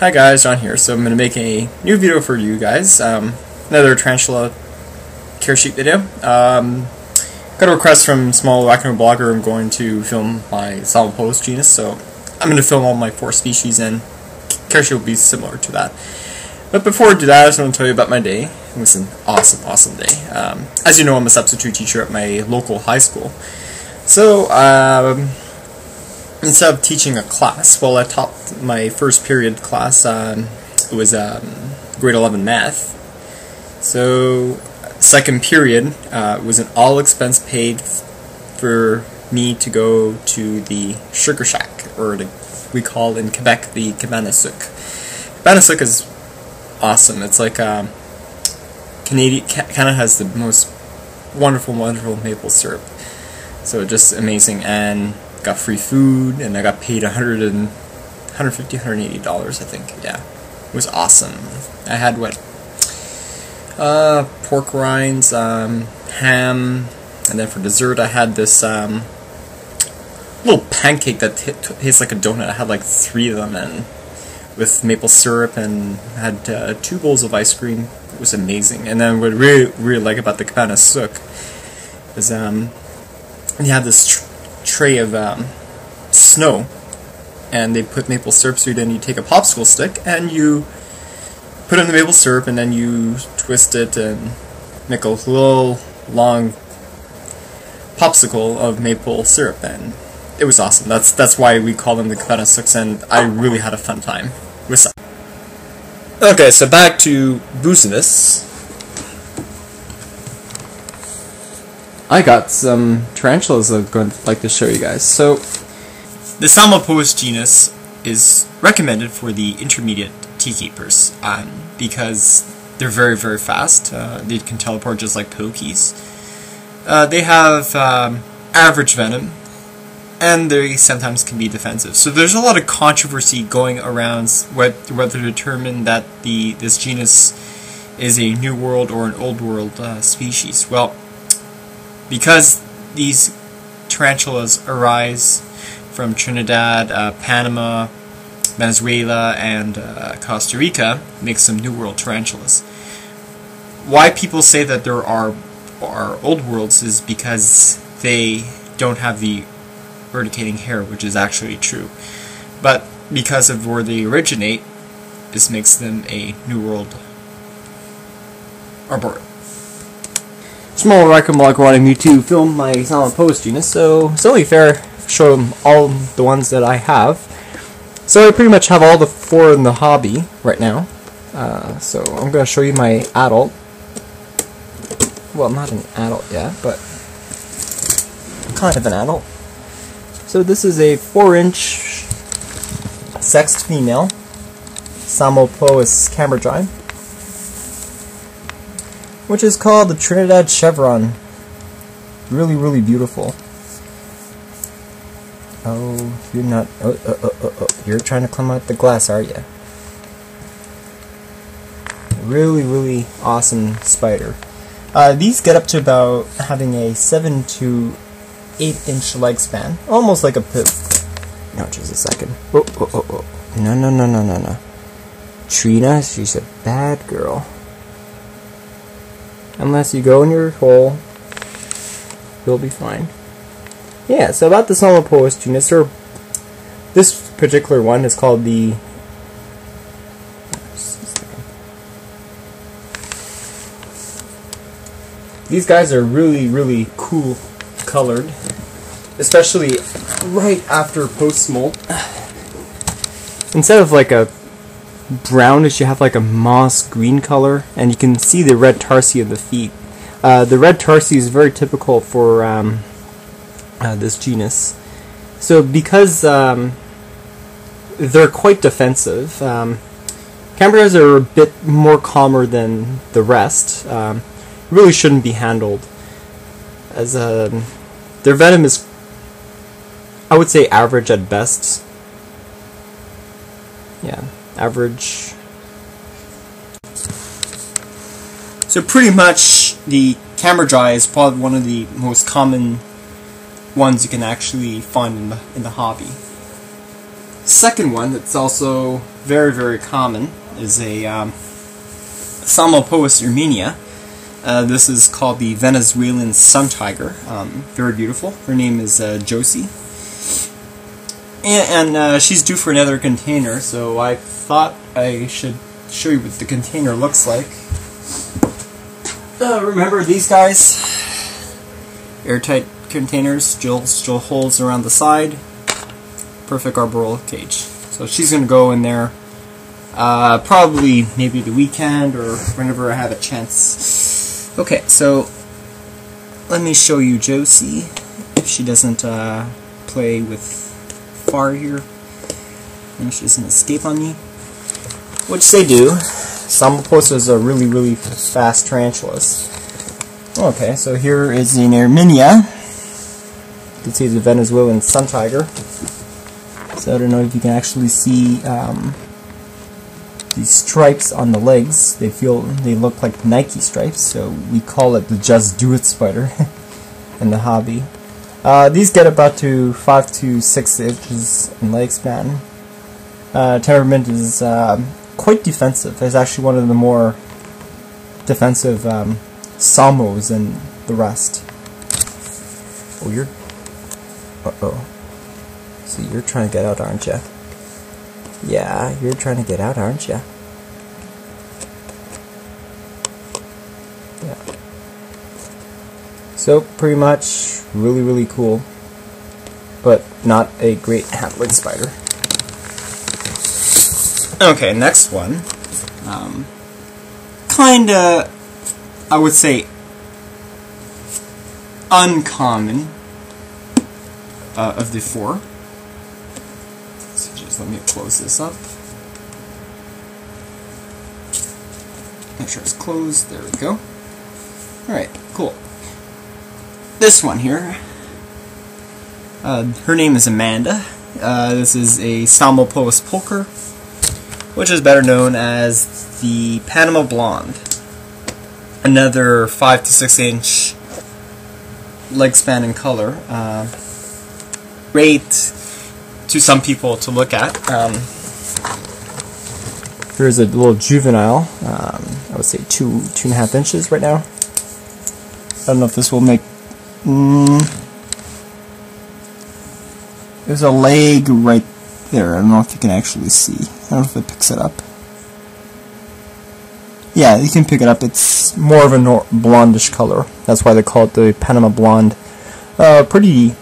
Hi guys, John here. So I'm going to make a new video for you guys. Another Tarantula Caresheet video. Got a request from small wacko blogger. I'm going to film my Psalmopoeus genus, so I'm going to film all my 4 species, and Caresheet will be similar to that. But before I do that, I just want to tell you about my day. It was an awesome day. As you know, I'm a substitute teacher at my local high school. So, instead of teaching a class, well, I taught my first period class. It was grade 11 math. So, second period was an all expense paid for me to go to the sugar shack, or we call in Quebec the cabane à sucre. Cabane à sucre is awesome. It's like Canada has the most wonderful maple syrup. So just amazing, and got free food, and I got paid $150, $180, I think. Yeah, it was awesome. I had what? Pork rinds, ham, and then for dessert I had this little pancake that tastes like a donut. I had like 3 of them, and with maple syrup, and had 2 bowls of ice cream. It was amazing. And then what I really like about the cabane à sucre is you have this tray of snow, and they put maple syrup through it, and you take a popsicle stick and you put in the maple syrup, and then you twist it and make a little long popsicle of maple syrup, and it was awesome. That's why we call them the cabane à sucre, and I really had a fun time with that. Okay, so back to booziness. I got some tarantulas I'm going to like to show you guys. So, the Psalmopoeus genus is recommended for the intermediate tea keepers because they're very fast. They can teleport just like pokies. They have average venom, and they sometimes can be defensive. So there's a lot of controversy going around whether to determine that this genus is a New World or an Old World species. Well, because these tarantulas arise from Trinidad, Panama, Venezuela, and Costa Rica, makes them New World tarantulas. Why people say that there are Old Worlds is because they don't have the urticating hair, which is actually true. But because of where they originate, this makes them a New World arboreal. Small Rican blog wanted me to film my Psalmopoeus genus, so it's only fair to show them all the ones that I have. So I pretty much have all the 4 in the hobby right now. So I'm going to show you my adult. Well, not an adult yet, but kind of an adult. So this is a 4-inch sexed female Psalmopoeus cambridgei, which is called the Trinidad Chevron. Really beautiful. Oh, you're not. Oh, you're trying to climb out the glass, are you? Really awesome spider. These get up to about having a 7 to 8-inch leg span, almost like a pip. No, just a second. Oh. No. Trina, she's a bad girl. Unless you go in your hole, you'll be fine. Yeah, so about the Psalmopoeus genus, this particular one is called the... These guys are really cool colored, especially right after post-smolt. Instead of like a brownish, you have like a moss green color, and you can see the red tarsi of the feet. The red tarsi is very typical for this genus. So because they're quite defensive, cambridgeis are a bit more calmer than the rest. Really shouldn't be handled, as their venom is, I would say, average at best. Yeah, average. So pretty much the cambridgei is probably one of the most common ones you can actually find in the hobby. second one that's also very, very common is a Psalmopoeus irminia. This is called the Venezuelan Suntiger. Very beautiful. Her name is Josie. And she's due for another container, so I thought I should show you what the container looks like. Remember these guys? Airtight containers, drill holes around the side. Perfect arborial cage. So she's going to go in there probably maybe the weekend or whenever I have a chance. Okay, so let me show you Josie if she doesn't play with fire here and she doesn't escape on me, which they do. Psalmopoeus are really, really fast tarantulas. Okay, so here is an irminia. You can see the Venezuelan Suntiger. So I don't know if you can actually see these stripes on the legs. They look like Nike stripes, so we call it the Just Do It spider in the hobby. These get about to 5 to 6 inches in leg span. Temperament is quite defensive. It's actually one of the more defensive Psalmos than the rest. Oh, you're... Uh-oh. So you're trying to get out, aren't you? Yeah, you're trying to get out, aren't you? Yeah. So, pretty much, really, really cool. But not a great handling spider. Okay, next one. Kinda, I would say, uncommon of the four. So just let me close this up. Make sure it's closed. There we go. Alright, cool. This one here. Her name is Amanda. This is a Psalmopoeus pulcher, which is better known as the Panama Blonde. Another 5 to 6 inch leg span and color. Great to some people to look at. Here's a little juvenile. I would say 2.5 inches right now. I don't know if this will make... There's a leg right there. I don't know if you can actually see. I don't know if it picks it up. Yeah, you can pick it up. It's more of a blondish color. That's why they call it the Panama Blonde. Pretty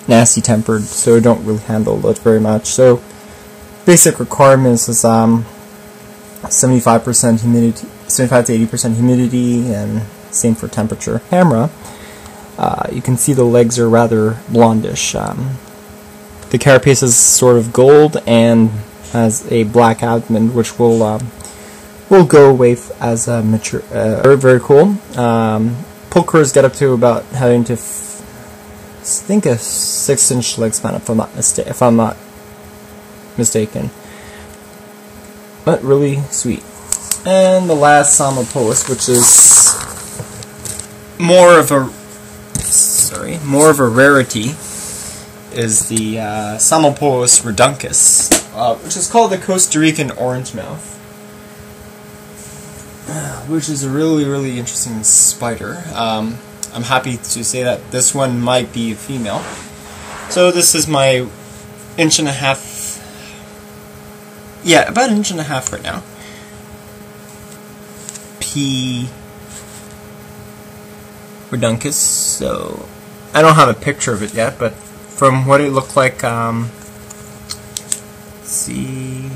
nasty tempered, so don't really handle it very much. So basic requirements is 75% humidity, 75 to 80% humidity, and same for temperature. Camera, you can see the legs are rather blondish. The carapace is sort of gold and has a black abdomen, which will go away as a mature. Very, very cool. Pulchers get up to about having to I think a 6-inch leg span, if I'm not mistaken. But really sweet. And the last Psalmopoeus, which is more of a rarity, is the Psalmopoeus reduncus, which is called the Costa Rican orange mouth, which is a really, really interesting spider. I'm happy to say that this one might be a female. So this is my 1.5 inches. Yeah, about 1.5 inches right now. P. reduncus. So I don't have a picture of it yet, but from what it looked like, let's see,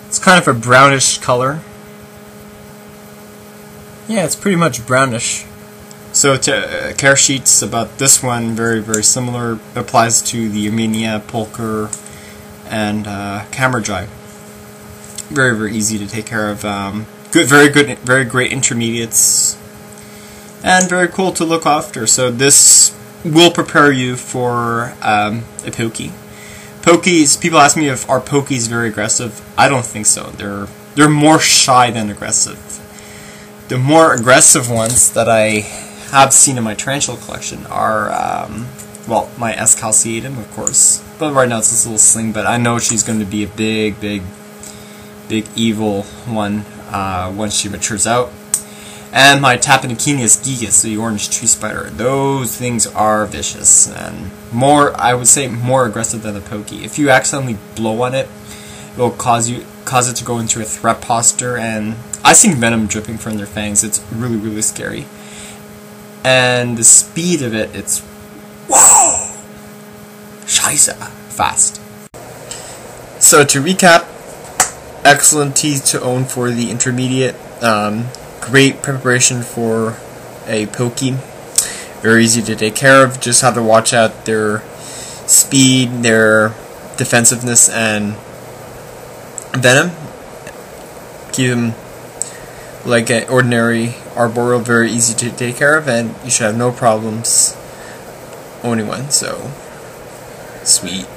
it's kind of a brownish color. Yeah, it's pretty much brownish. So to Caresheet's about this one, very, very similar. Applies to the irminia, pulcher, and cambridgei. Very, very easy to take care of. Very great intermediates, and very cool to look after. So this will prepare you for a pokey. Pokies. People ask me if are pokies very aggressive. I don't think so. They're more shy than aggressive. The more aggressive ones that I have seen in my tarantula collection are well, my escalciatum, of course. But right now it's this little sling, but I know she's going to be a big evil one once she matures out. And my Tapenicinius gigas, the orange tree spider. Those things are vicious and more, I would say, more aggressive than the pokey. If you accidentally blow on it, it will cause it to go into a threat posture, and I see venom dripping from their fangs. It's really scary. And the speed of it, it's whoa, scheiße, fast. So to recap, excellent teeth to own for the intermediate. Great preparation for a pokey. Very easy to take care of. Just have to watch out their speed, their defensiveness, and venom. Keep them like an ordinary arboreal, very easy to take care of, and you should have no problems owning one. So, sweet.